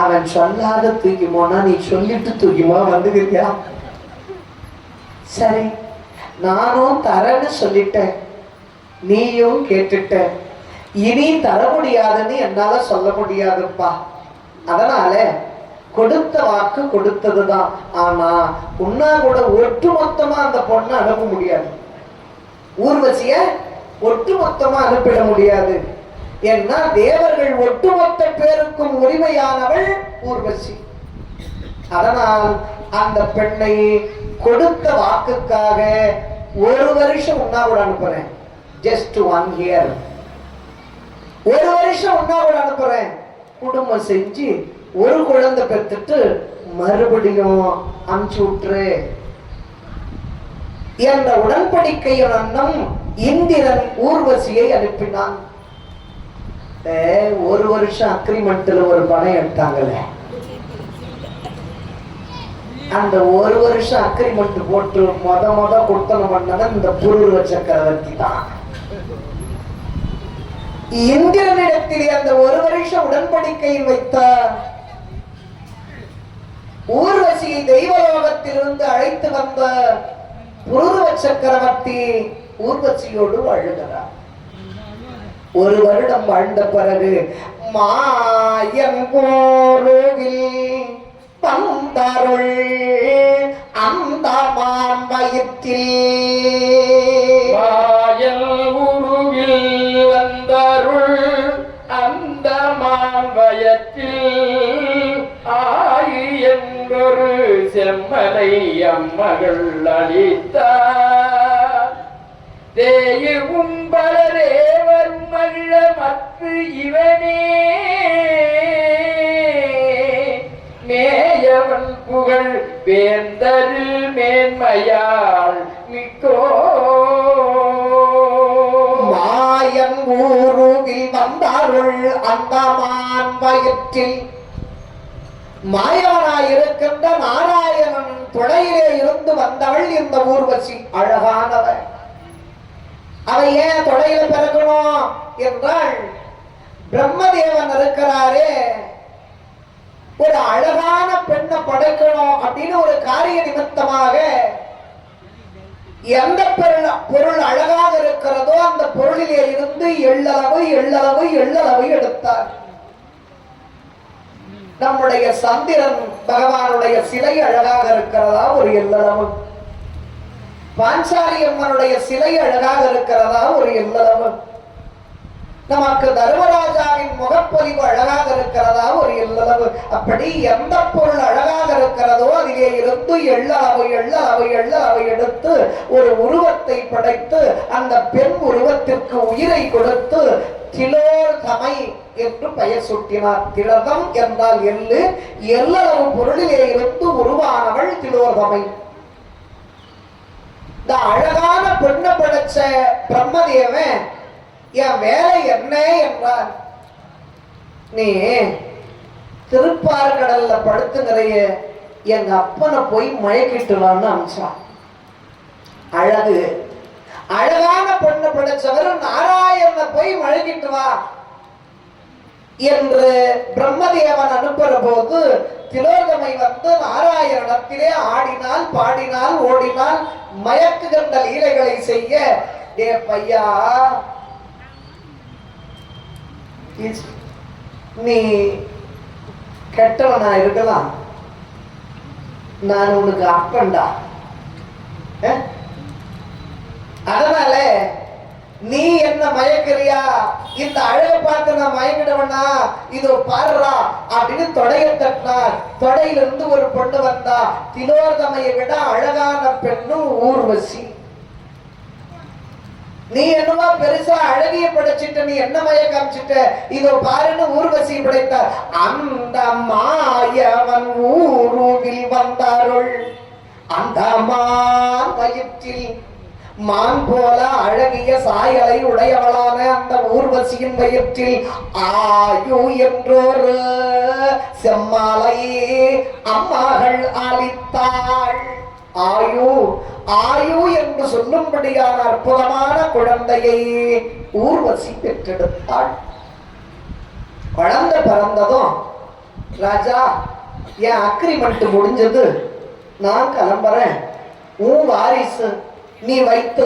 அவன் சொல்லாத தூக்கி போனா நீ சொல்லிட்டு தூக்கிமா வந்துக்கிறியா? சரி, நானும் தரேன்னு சொல்லிட்டேன், நீயும் கேட்டுட்ட. இனி தர முடியாதுன்னு என்னால சொல்ல முடியாதுப்பா. அதனால கொடுத்த வாக்கு கொடுத்ததுதான். ஆனா உன்னா கூட ஒட்டுமொத்தமா அந்த பொண்ணை அனுப்ப முடியாது. ஊர்வசிய ஒட்டுமொத்தமா அனுப்பிட முடியாது. ஏன்னா தேவர்கள் ஒட்டுமொத்த பேருக்கும் உரிமையானவள் ஊர்வசி. அதனால் அந்த பெண்ணை கொடுத்த வாக்குக்காக 1 வருஷம் உன்னா கூட அனுப்புறேன். Just 1 year. 1 வருஷம் உன்னா கூட அனுப்புறேன். குடும்பம் செஞ்சு ஒரு குழந்தை பெற்றுட்டு மறுபடியும் அனுப்பிச்சு விட்டுரு என்ற உடன்படிக்கையின் அன்னம் இந்திரன் ஊர்வசியை அனுப்பினான். 1 வருஷம் அக்ரிமெண்ட்ல ஒரு பணம் எடுத்தாங்கல்ல, அந்த 1 வருஷம் அக்ரிமெண்ட் போட்டு முத கொடுத்தன பண்ணது இந்த புருவ சக்கரவர்த்தி தான். இந்திரனிடத்திலே அந்த 1 வருஷம் உடன்படிக்கையில் வைத்தார். ஊர்வசியை தெய்வலோகத்திலிருந்து அழைத்து வந்த புருவ சக்கரவர்த்தி ஊர்வசியோடு வாழுகிறார். 1 வருடம் வாழ்ந்த பிறகு மாயன் கோருவில் பந்தருள் அந்த மான் வயிற்றில், மாயல் உருவில் வந்தருள் அந்த மான் வயத்தில் ஆயி என்றொரு செம்மலை அம்மகள் அளித்தார். தேயும் பலரேவர் மகிழ மற்ற இவனே மேய புகழ் வேந்தரில் மேன்மையால் மிக்கோ மாயன் ஊருவில் வந்தாருள் அந்தமான் வயிற்றில் மாயவனாயிருக்கின்ற நாராயணன் துணையிலே இருந்து வந்தவள் இந்த ஊர்வசி. அழகானவள். அதை ஏன் தொடையில பிறக்கணும் என்றால், பிரம்மதேவன் இருக்கிறாரே, ஒரு அழகான பெண்ணை படைக்கணும் அப்படின்னு ஒரு காரிய நிமித்தமாக எந்த பொருள் அழகாக இருக்கிறதோ அந்த பொருளிலே இருந்து எள்ளளவு எள்ளளவு எள்ளளவு எடுத்தார். நம்முடைய சந்திரன் பகவானுடைய சிலை அழகாக இருக்கிறதா, ஒரு எள்ளளவு. பாஞ்சாலி அம்மனுடைய சிலை அழகாக இருக்கிறதா, ஒரு எள்ளளவு. நமக்கு தர்மராஜாவின் முகப்பொலிவு அழகாக இருக்கிறதா, ஒரு எள்ளளவு. அப்படி எந்த பொருள் அழகாக இருக்கிறதோ அதிலே இருந்து எள்ளளவு எள்ளளவு எள்ளளவு எடுத்து ஒரு உருவத்தை படைத்து அந்த பெண் உருவத்திற்கு உயிரை கொடுத்து திலோதமை என்று பெயர் சூட்டினார். திலகம் என்றால் எள்ளு, எள்ளளவு பொருளிலே இருந்து உருவானவள் திலோதமை. இந்த அழகான பெண்ணை படைச்ச பிரம்மதேவன் என் வேலை என்ன என்றார். நீ திருப்பார்கடல்ல படுத்துங்கிறைய எங்க அப்பனை போய் மயக்கிட்டுலான்னு அனுப்பிச்சான். அழகு அழகான பெண்ணை படைச்சவர் நாராயணனை போய் மயக்கிட்டு வா என்று பிரம்மதேவன் அனுப்புற போது திலோதமை வந்து நாராயணத்திலே ஆடினால் பாடினால் ஓடினால் மயக்குகின்ற லீலைகளை செய்ய, ஏ பையா நீ கெட்டவனா இருக்கலாம், நான் உனக்கு அப்பன்டா, அதனால நீ என்ன மயக்கிறியா, இந்த அழகை பார்த்து நான் மயக்கிடுவனா, இதோ பாருடா அப்படின்னு தொடையை தட்டினார். தொடையிலிருந்து ஒரு பொண்ணு வந்தா. திலோதமையை விட அழகான பெண்ணும் ஊர்வசி. நீ என்னவா பெருசா அழகிய படைச்சிட்ட, நீ என்ன மய காமிச்சிட்ட, இதோ பாருன்னு ஊர்வசி படைத்தார். அந்த மாயவன் ஊருவில் வந்தாருள் அந்த மான் வயிற்றில் மான் போல அழகிய சாயலை உடையவளான அந்த ஊர்வசியின் வயிற்றில் ஆயு என்றொரு செம்மாலை அம்மாகள் அளித்தாள். ஆயு ஆயு என்று சொல்லும்படியான அற்புதமான குழந்தையை ஊர்வசி பெற்றெடுத்தாள். குழந்தை பிறந்ததும், ராஜா என் அக்ரிமெண்ட் முடிஞ்சது, நான் கிளம்புறேன், உன் வாரிசு நீ வைத்த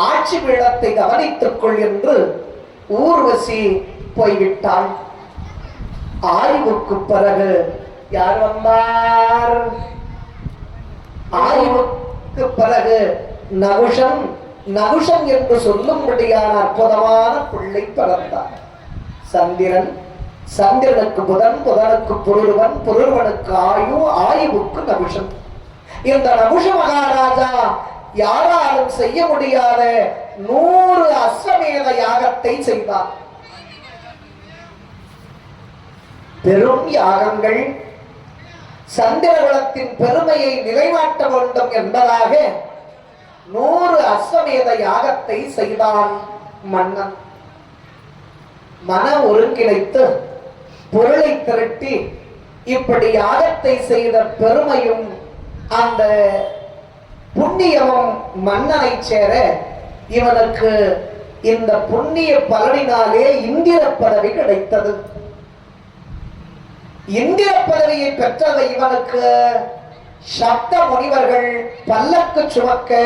ஆட்சி பீடத்தை கவனித்துக் கொள் என்று ஊர்வசி போய்விட்டாள். ஆய்வுக்கு பிறகு யார் வந்தார்? ஆய்வுக்கு பிறகு நகுஷன் நகுஷன் என்று சொல்லும்படியான அற்புதமான பிள்ளை பிறந்தார். சந்திரன், சந்திரனுக்கு புதன், புதனுக்கு புருவன், புருவனுக்கு ஆயு, ஆயுவுக்கு நகுஷன். இந்த நகுஷ மகாராஜா யாராலும் செய்ய முடியாத 100 அஸ்வமேத யாகத்தை செய்தார். பெரும் யாகங்கள். சந்திரகுலத்தின் பெருமையை நிலைநாட்ட வேண்டும் என்பதாக 100 அஸ்வமேத யாகத்தை செய்தான் மன்னன். மன ஒருங்கிணைத்து பொருளை திரட்டி இப்படி யாகத்தை செய்த பெருமையும் அந்த புண்ணியமும் மன்னனை சேர இவனுக்கு இந்த புண்ணிய பலனினாலே இந்திர பதவி கிடைத்தது. இந்திர பதவியை பெற்றதை இவனுக்கு சப்த முனிவர்கள் பல்லக்கு சுமக்க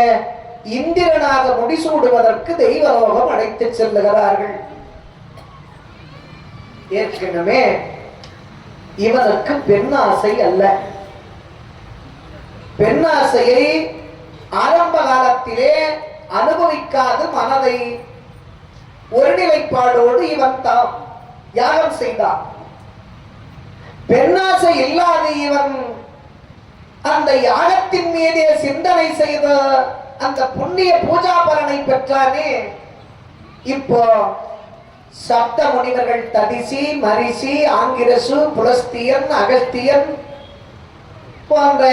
இந்திரனாக முடிசூடுவதற்கு தெய்வலோகம் அழைத்து செல்லுகிறார்கள். ஏற்கனவே இவனுக்கு பெண்ணாசை அல்ல. பெண்ணாசையை ஆரம்ப காலத்திலே அனுபவிக்காது மனதை ஒருநிலைப்பாடோடு இவன் தான் யாகம் செய்தான். பெண்ணாசை இல்லாத இவன் அந்த யாகத்தின் மீதே சிந்தனை செய்த அந்த புண்ணிய பூஜா பலனை பெற்றானே. இப்போ சப்த முனிவர்கள் ததிசி, மரிசி, ஆங்கிரசு, புலஸ்தியன், அகஸ்தியன் போன்ற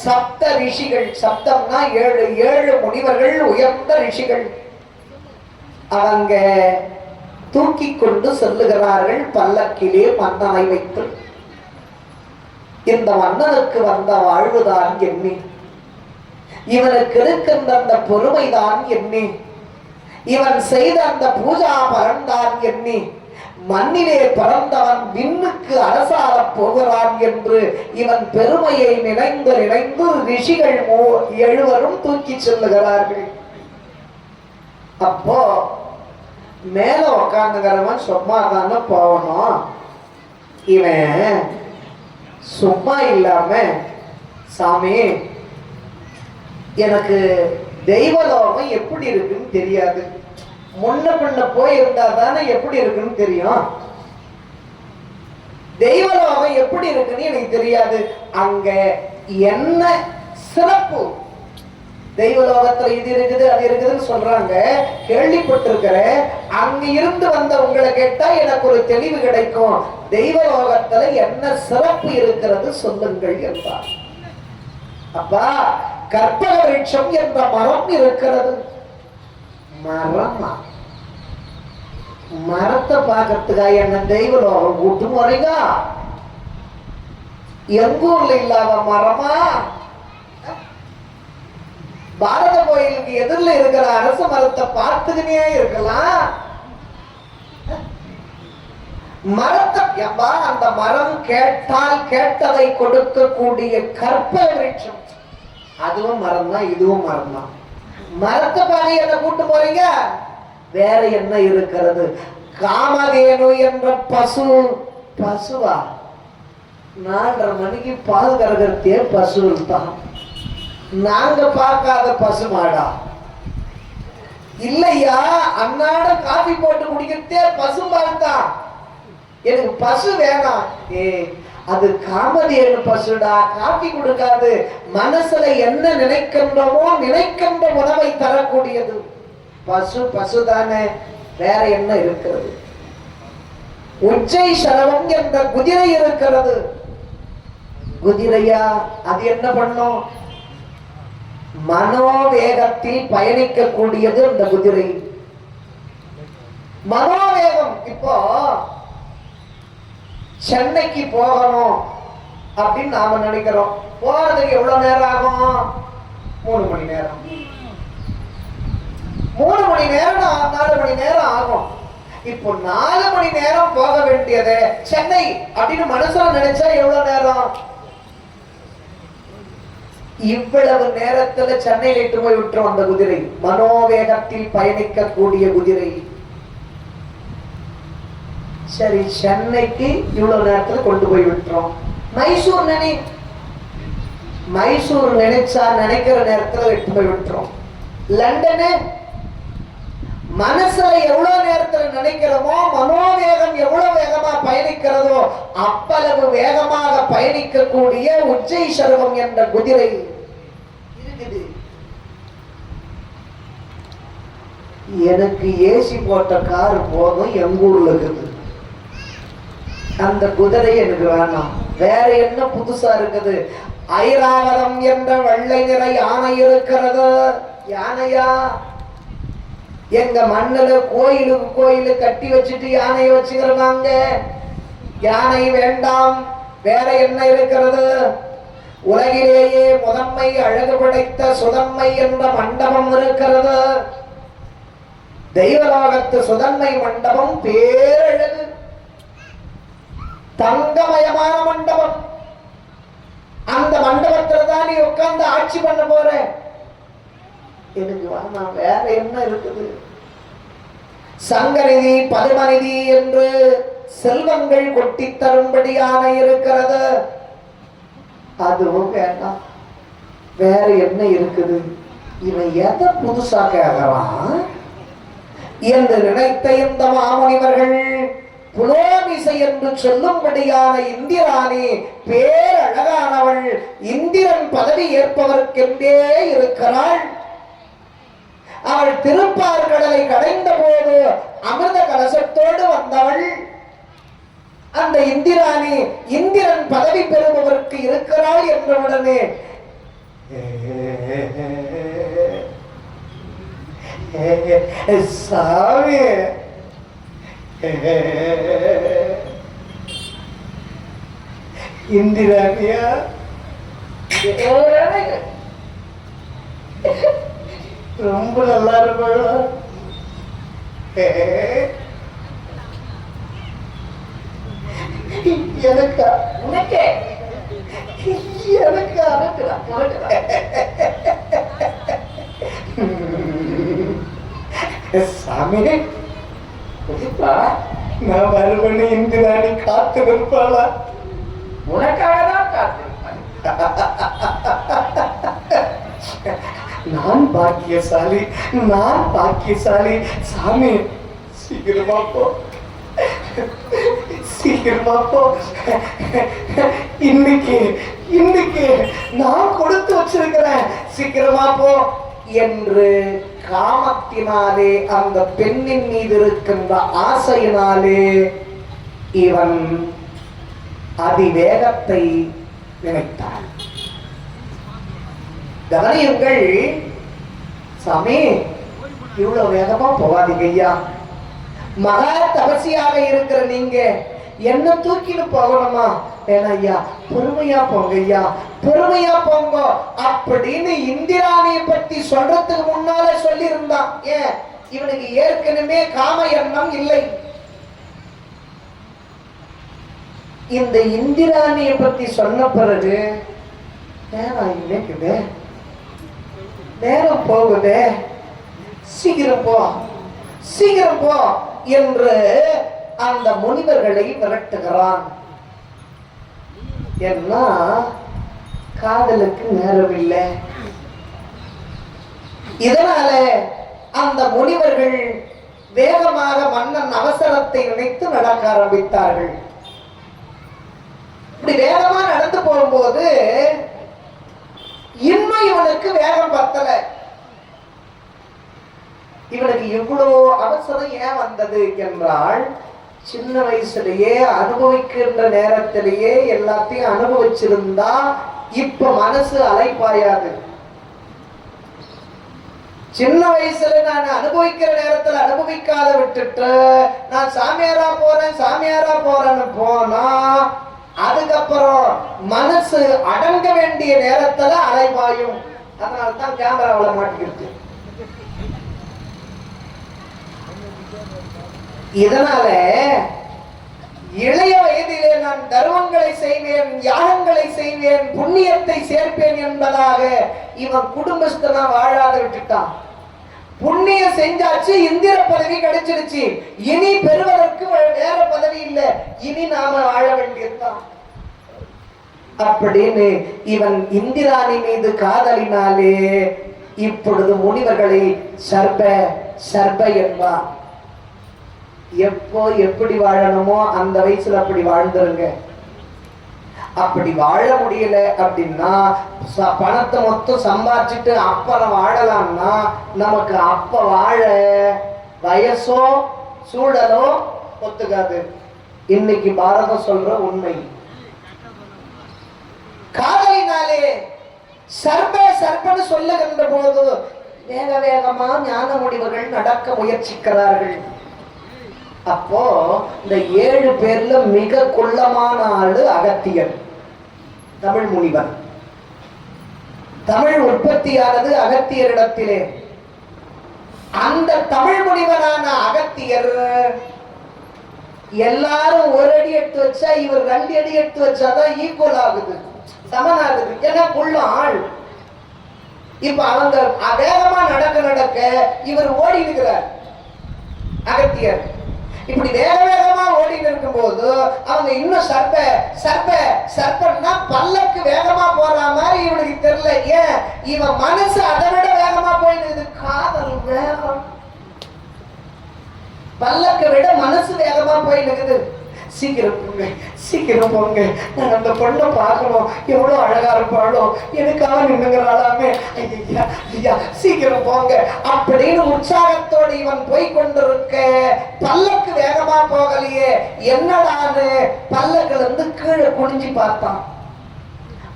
சப்த ரிஷிகள், சப்தம்னா ஏழு, ஏழு முனிவர்கள், உயர்ந்த ரிஷிகள், அவங்க தூக்கி கொண்டு செல்லுகிறார்கள் பல்லக்கிலே மன்னனை வைத்து. இந்த மன்னனுக்கு வந்த வாழ்வுதான் எண்ணி, இவனுக்கு இருக்கின்ற அந்த பொறுமைதான் எண்ணி, இவன் செய்த அந்த பூஜா பலன்தான் எண்ணி, மண்ணிலே பிறந்தவன் விண்ணுக்கு அரசார போகிறான் என்று இவன் பெருமையை நினைந்து நினைந்து ரிஷிகள் எழுவரும் தூக்கி செல்லுகிறார்கள். அப்போ மேல உக்காந்துக்கிறவன் சும்மா தானே போகணும், இவன் சும்மா இல்லாம சாமி எனக்கு தெய்வலோகம் எப்படி இருக்குன்னு தெரியாது, முன்ன பின்ன போயிருந்தா தானே எப்படி இருக்குன்னு தெரியும், தெய்வலோகம் எப்படி இருக்குன்னு எனக்கு தெரியாது, அங்க என்ன சிறப்பு, தெய்வலோகத்துல இது இருக்குது அது இருக்குதுன்னு சொல்றாங்க, கேள்விப்பட்டிருக்கிறேன், அங்க இருந்து வந்த உங்களை கேட்டா எனக்கு ஒரு தெளிவு கிடைக்கும், தெய்வலோகத்துல என்ன சிறப்பு இருக்கிறது சொல்லுங்கள் என்றார். அப்பா கற்பக விருட்சம் என்ற மரம் இருக்கிறது. மரமா? மரத்தை பார்க்கறதுக்கா என்ன தெய்வலோகம் கூட்டு போறீங்க? எங்க ஊர்ல இல்லாத மரமா? பாரத கோயிலுக்கு எதிரில் இருக்கிற அரச மரத்தை பார்த்துக்கினே இருக்கலாம். மரத்தை எப்பா, அந்த மரம் கேட்டால் கேட்டதை கொடுக்கக்கூடிய கற்பக விருட்சம், அதுவும் மரம் தான், இதுவும் மரம் தான். மரத்தை பாதி என்ன கூட்டு போறீங்க? வேற என்ன இருக்கிறது? காமதேனு என்ற பசு. பசுவா? 4:30 மணிக்கு பால் கறக்கிறதே பசு தான். நாங்க பார்க்காத பசு மாடா? இல்லையா, அன்னாட காபி போட்டு குடிக்கிறதே பசும்பால் தான். எனக்கு பசு வேணாம். அது காமதேனு பசுடா, காப்பி கொடுக்காது. மனசுல என்ன நினைக்கின்றமோ நினைக்கின்ற உணவை தரக்கூடியது பசு. பசுதானே, வேற என்ன இருக்கிறது? உச்சை சரவம் என்ற குதிரை இருக்கிறது. குதிரையா? அது என்ன பண்ணும்? மனோவேகத்தில் பயணிக்கக்கூடியது அந்த குதிரை. மனோவேகம். இப்போ சென்னைக்கு போகணும் அப்படின்னு நாம நினைக்கிறோம், போறதுக்கு எவ்வளவு நேரம் ஆகும்? 3 மணி நேரம். 3 மணி நேரம் 4 மணி நேரம் ஆகும். இப்போ 4 மணி நேரம் போக வேண்டியது சென்னை அப்படின்னு மனசுல நினைச்சா எவ்வளவு நேரம்? இவ்வளவு நேரத்துல சென்னையில இட்டு போய் விட்டுரும் அந்த குதிரை. மனோவேகத்தில் பயணிக்கக்கூடிய குதிரை. சரி, சென்னைக்கு இவ்வளவு நேரத்துல கொண்டு போய் விட்டுறோம். மைசூர் மைசூர் நினைச்சா நினைக்கிற நேரத்துல இட்டு போய் விட்டுறோம். லண்டனு மனசுல எவ்வளவு நேரத்துல நினைக்கிறோமோ, மனோவேகம் எவ்வளவு வேகமா பயணிக்கிறதோ அவ்வளவு வேகமாக பயணிக்கக்கூடிய உச்சை சர்வம் என்ற குதிரை இருக்குது. எனக்கு ஏசி போட்ட கார் போதும், எங்க ஊர்ல இருக்குது. அந்த குதிரை எனக்கு வேணாம். வேற என்ன புதுசா இருக்குது? ஐராவதம் என்ற வெள்ளை நிற யானை இருக்கிறது. யானையா? எங்க மண்ணுல கோயிலு கட்டி வச்சுட்டு யானையை வச்சுக்கிறாங்க. யானை வேண்டாம். வேற என்ன இருக்கிறது? உலகிலேயே முதன்மை அழகு படைத்த சுதன்மை என்ற மண்டபம் இருக்கிறது. தெய்வலோகத்து சுதன்மை மண்டபம் பேரழகு, தங்கமயமான மண்டபம். அந்த மண்டபத்துல தான் நீ உட்கார்ந்து ஆட்சி பண்ண போற. எனக்கு வேணாம். வேற என்ன இருக்குது? சங்கநிதி பதுமநிதி என்று செல்வங்கள் கொட்டி தரும்படியான இருக்கிறது. அதுவும் வேண்டாம். வேற என்ன இருக்குது? இவன் எதை புதுசா கேட்கறான் என்று நினைத்த இந்த மாமுனிவர்கள் புலோமிசை என்று சொல்லும்படியான இந்திராணி பேரழகானவள், இந்திரன் பதவி ஏற்பதற்கென்றே இருக்கிறாள். அவள் திருப்பார் கடலை கடைந்த போது அமிர்த கலசத்தோடு வந்தவள். அந்த இந்திராணி இந்திரன் பதவி பெறுபவருக்கு இருக்கிறாள் என்றவுடனே சாமி இந்திராணியா ரொம்ப நல்லா இருக்கும். எனக்கா உனக்கே எனக்கா சாமி நான் வருவனே இந்திராணி காத்து நிற்பாளா? உனக்காக தான் காத்திருப்பேன். நான் பாக்கியசாலி, நான் பாக்கியசாலி. சாமி சீக்கிரமா போ, சீக்கிரமா போ. இன்னைக்கு இன்னைக்கு நான் கொடுத்து வச்சிருக்கிறேன், சீக்கிரமா போ என்று காமத்தினாலே அந்த பெண்ணின் மீது இருக்கின்ற ஆசையினாலே இவன் அதிவேகத்தை நினைத்தான். கவனியுங்கள் சாமி, இவ்வளவு வேகமா போகாதீங்க ஐயா. மகா தபசியாக இருக்கிற நீங்க என்ன தூக்கிட்டு போகணுமா? வேணா ஐயா, பொறுமையா போங்க ஐயா, பொறுமையா போங்க அப்படின்னு இந்திராணியை பத்தி சொல்றதுக்கு முன்னால சொல்லி இருந்தான். ஏன்? இவனுக்கு ஏற்கனவே காம எண்ணம் இல்லை. இந்த இந்திராணியை பத்தி சொன்ன பிறகு நினைக்குது, நேரம் போகுது, சீக்கிரம் போ, சீக்கிரம் போ என்று அந்த முனிவர்களை விரட்டுகிறான். ஏன்னா காதலுக்கு நேரம் இல்லை. இதனால அந்த முனிவர்கள் வேகமாக மன்னன் அவசரத்தை நினைத்து நடக்க ஆரம்பித்தார்கள். இப்படி வேகமா நடந்து போகும்போது இன்னும் இவனுக்கு வேகம் பத்தல. இவனுக்கு இவ்வளவு அவசரம் ஏன் வந்தது என்றால், சின்ன வயசுலயே அனுபவிக்கின்ற நேரத்திலேயே எல்லாத்தையும் அனுபவிச்சிருந்தா இப்ப மனசு அலைப்பாயாது. சின்ன வயசுல நான் அனுபவிக்கிற நேரத்துல அனுபவிக்காத விட்டுட்டு நான் சாமியாரா போறேன் சாமியாரா போறேன்னு போனா அதுக்கப்புறம் மனசு அடங்க வேண்டிய நேரத்துல அலைபாயும். அதனால்தான் கேமராவில் மாட்டிக்கிட்டு. இதனால இளைய வயதிலே நான் தர்மங்களை செய்வேன், யாகங்களை செய்வேன், புண்ணியத்தை சேர்ப்பேன் என்பதாக இவன் குடும்பஸ்தனா வாழாத விட்டுட்டான். புண்ணியம் செஞ்சாச்சு, இந்திர பதவி கிடைச்சிருச்சு, இனி பெறுவதற்கு வேற பதவி இல்லை, இனி நாம வாழ வேண்டியதுதான் அப்படின்னு இவன் இந்திராணி மீது காதலினாலே இப்பொழுது முனிவர்களை சர்ப சர்ப என்பான். எப்போ எப்படி வாழணுமோ அந்த வயசுல அப்படி வாழ்ந்துருங்க. அப்படி வாழ முடியல அப்படின்னா பணத்தை மொத்தம் சம்பாதிச்சுட்டு அப்புறம் வாழலாம்னா நமக்கு அப்ப வாழ வயசோ சூழலோ ஒத்துக்காது. இன்னைக்கு பாரதம் சொல்ற உண்மை. காதலினாலே சர்ப சர்பன்னு சொல்லுகின்ற போது வேக வேகமா ஞான முடிவுகள் நடக்க முயற்சிக்கிறார்கள். அப்போ இந்த 7 பேர்ல மிக குள்ளமான ஆளு அகத்தியர், தமிழ் முனிவர். தமிழ் உற்பத்தியானது அகத்தியரிடத்திலே. அந்த தமிழ் முனிவரான அகத்தியர் எல்லாரும் ஒரு அடி எடுத்து வச்சா இவர் 2 அடி எடுத்து வச்சாதான் ஈக்குவல் ஆகுது, சமனாகுது. ஏன்னா குள்ள ஆள். இப்ப அவங்க வேகமா நடக்க நடக்க இவர் ஓடி இருக்கிறார் அகத்தியர். இப்படி வேக வேகமா ஓடிட்டு இருக்கும் போது அவங்க இன்னும் சர்ப சர்ப சர்பன்னா பல்லக்கு வேகமா போற மாதிரி இவனுக்கு தெரியல. ஏன்? இவன் மனசு அதை விட வேகமா போயிடுது. காதல் வேகம், பல்லக்கு விட மனசு வேகமா போயிடுது. சீக்கிரம் போங்க, சீக்கிரம் போங்க, நான் அந்த பொண்ணை பார்க்கணும், எவ்வளவு அழகா இருப்பாளோ, எனக்காக நின்னுங்கிறாளாமே, ஐயா ஐயா சீக்கிரம் போங்க அப்படின்னு உற்சாகத்தோடு இவன் போய் கொண்டிருக்க பல்லக்கு வேகமா போகலையே, என்னடான்னு பல்லக்குல இருந்து கீழே குனிஞ்சு பார்த்தான்.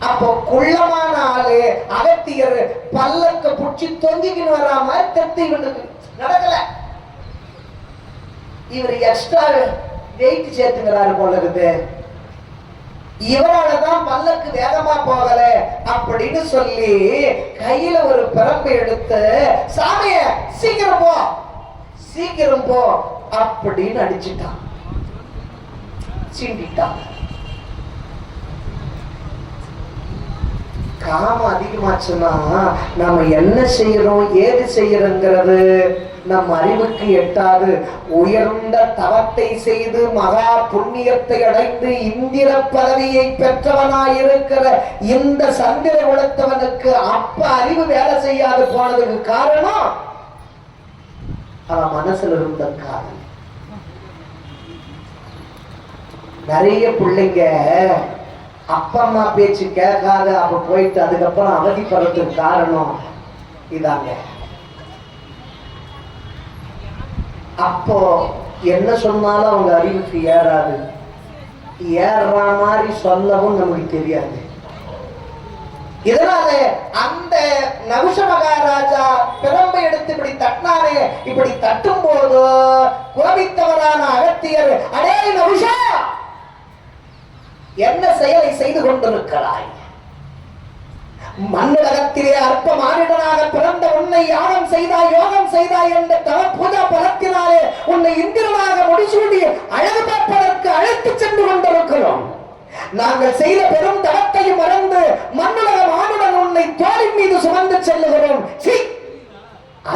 அப்போ குள்ளமான ஆளு அகத்தியர் பல்லக்க புடிச்சு தொங்கிக்கின்னு வராம தெத்தி விடுது. நடக்கல. இவர் எக்ஸ்ட்ரா வெயிட் சேர்த்துக்கிறாரு போல இருக்குது. இவராலதான் பல்லக்கு வேகமா போகல அப்படின்னு சொல்லி கையில ஒரு பிரம்பு எடுத்து, சாமிய சீக்கிரம் போ சீக்கிரம் போ அப்படின்னு அடிச்சுட்டான், சீண்டிட்டான். காமம் அதிகமாச்சுன்னா நாம என்ன செய்யறோம் ஏது செய்யறோங்கிறது நம் அறிவுக்கு எட்டாது. உயர்ந்த தவத்தை செய்து மகா புண்ணியத்தை அடைந்து இந்திர பதவியை பெற்றவனாயிருக்கிற இந்த சந்திர குலத்தவனுக்கு அப்ப அறிவு வேலை செய்யாது போனதுக்கு காரணம் அவன் மனசுல இருந்த காதல். நிறைய பிள்ளைங்க அப்பா அம்மா பேச்சு கேட்காத அப்ப போயிட்டு அதுக்கப்புறம் அவதிப்படுறதுக்கு காரணம் இதாங்க. அப்போ என்ன சொன்னாலும் அவங்க அறிவுக்கு ஏறாது, ஏற மாதிரி சொல்லவும் நமக்கு தெரியாது. இதனால அந்த நகுஷ மகாராஜா பிரம்பை எடுத்து இப்படி தட்டினாரே, இப்படி தட்டும் போது கோபித்தவரான அகத்தியர், அடே நகுஷா, என்ன செயலை செய்து கொண்டிருக்கிறாய்? மண்ணுலகத்திலே அற்ப மானிடனாக பிறந்த உன்னை யாகம் செய்தாய் யோகம் செய்தாய் என்ற தவ பூஜா பலத்தினாலே உன்னை இந்திரனாக முடிசூடி அழகு பார்ப்பதற்கு அழைத்து சென்று கொண்டிருக்கிறோம். நாங்கள் செய்த பெரும் தவத்தையும் மறந்து மண்ணுலக மானுடன் உன்னை தோளின் மீது சுமந்து செல்லுகிறோம்.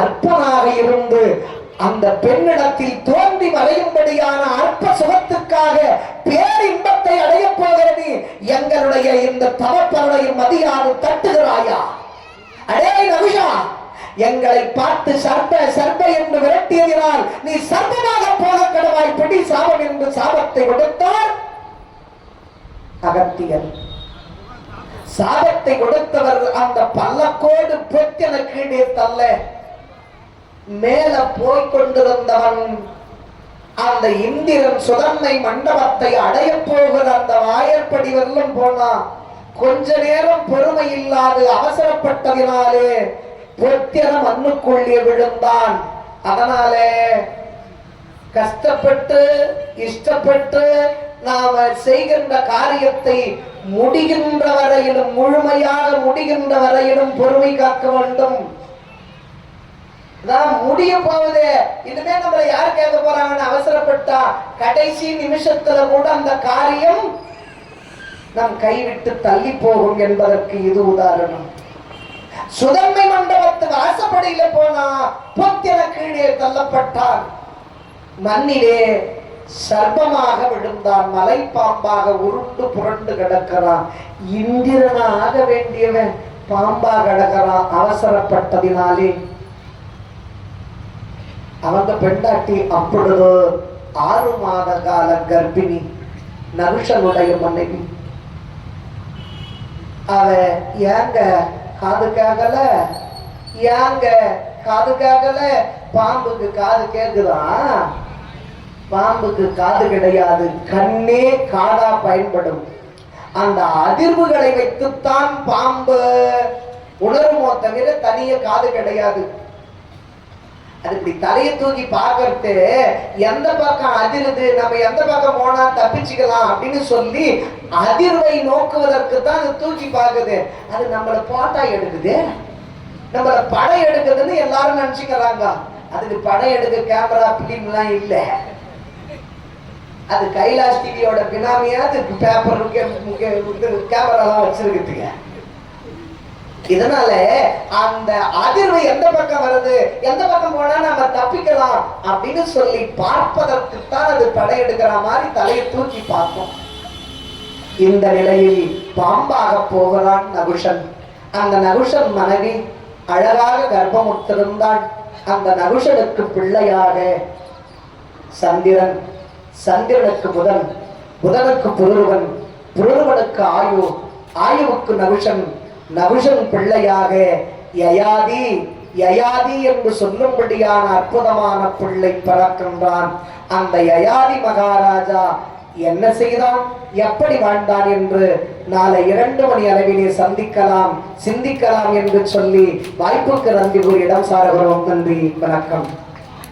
அற்பனாக இருந்து அந்த பெண்ணிடத்தில் தோன்றி மறையும்படியான அற்ப சுகத்துக்காக பேரின்பத்தை அடைய போகிறது எங்களுடைய இந்த தவப்பரனையும் மதியாது தட்டுகிறாயா? அடே நகுஷா, எங்களை பார்த்து சர்ப சர்ப என்று விரட்டியதினால் நீ சர்பமாக போக கடவாய், பிடி சாபம் என்று சாபத்தை கொடுத்தார் அகத்தியர். சாபத்தை கொடுத்தவர் அந்த பல்லக்கோடு பெற்றன கீழே தள்ள மேல போய்கொண்டிருந்தவன் அந்த இந்திரன் சுதன்மை மண்டபத்தை அடைய போகிற அந்த வாயற்படி வெல்லம் போனா கொஞ்ச நேரம் பொறுமை இல்லாது அவசரப்பட்டதினாலே பொத்தியன மண்ணுக்குள்ளே விழுந்தான். அதனாலே கஷ்டப்பட்டு இஷ்டப்பட்டு நாம செய்கின்ற காரியத்தை முடிகின்ற வரையிலும் முழுமையாக முடிகின்ற வரையிலும் பொறுமை காக்க வேண்டும். முடிய போகுது, இனிமே நம்மளை யாரு கேட்க போறாங்கன்னு அவசரப்பட்டா கடைசி நிமிஷத்துல கூட அந்த காரியம் நம் கைவிட்டு தள்ளி போகும் என்பதற்கு இது உதாரணம். சுதன்மை மண்டபத்து வாசப்படியில போனா பொத்தின கீழே தள்ளப்பட்டான், மண்ணிலே சர்ப்பமாக விழுந்தான், மலை பாம்பாக உருண்டு புரண்டு கிடக்கிறான். இந்திரனாக வேண்டியவன் பாம்பா கிடக்கிறான் அவசரப்பட்டதினாலே. அவங்க பெண்டாட்டி அப்பொழுது 6 மாத கால கர்ப்பிணி, நகுஷனுடைய மனைவி. அவ ஏங்க காது கேட்கல, ஏங்க காது கேட்கல, பாம்புக்கு காது கேக்குதான்? பாம்புக்கு காது கிடையாது, கண்ணே காதா பயன்படும். அந்த அதிர்வுகளை வைத்துத்தான் பாம்பு உணருமோ தவிர தனிய காது கிடையாது. அது இப்படி தலையை தூக்கி பார்க்கறது எந்த பக்கம் அதிருது, நம்ம எந்த பக்கம் போனா தப்பிச்சுக்கலாம் அப்படின்னு சொல்லி அதிர்வை நோக்குவதற்கு தான் அது தூக்கி பார்க்குது. அது நம்மளை போட்டா எடுக்குது, நம்மள படம் எடுக்குதுன்னு எல்லாரும் நினைச்சுக்கிறாங்க. அதுக்கு படம் எடுக்க கேமரா பிலிம் எல்லாம் இல்ல, அது கைலாஷ் டிவியோட பினாமியா அதுக்கு பேப்பர் கேமரா எல்லாம் வச்சிருக்குதுங்க. இதனால அந்த அதிர்வு எந்த பக்கம் வருது, எந்த பக்கம் போனா நம்ம தப்பிக்கலாம் அப்படின்னு சொல்லி பார்ப்பதற்குத்தான் அது படையெடுக்கிற மாதிரி தலையை தூக்கி பார்ப்போம். இந்த நிலையில் பாம்பாக போகிறான் நகுஷன். அந்த நகுஷன் மனைவி அழகாக கர்ப்பமுற்றிருந்தாள். அந்த நகுஷனுக்கு பிள்ளையாக சந்திரன், சந்திரனுக்கு புதன், புதனுக்கு புருவன், புருவனுக்கு ஆயு, ஆயுவுக்கு நகுஷன், நகுஷன் பிள்ளையாக யயாதி, யயாதி என்று சொல்லும்படியான அற்புதமான பிள்ளை பிறக்கின்றான். அந்த யயாதி மகாராஜா என்ன செய்தான், எப்படி வாழ்ந்தான் என்று நாளை 2 மணி அளவிலே சந்திக்கலாம், சிந்திக்கலாம் என்று சொல்லி வாய்ப்புக்கு நன்றி கூறி இடம் சாருகிறோம். நன்றி, வணக்கம்.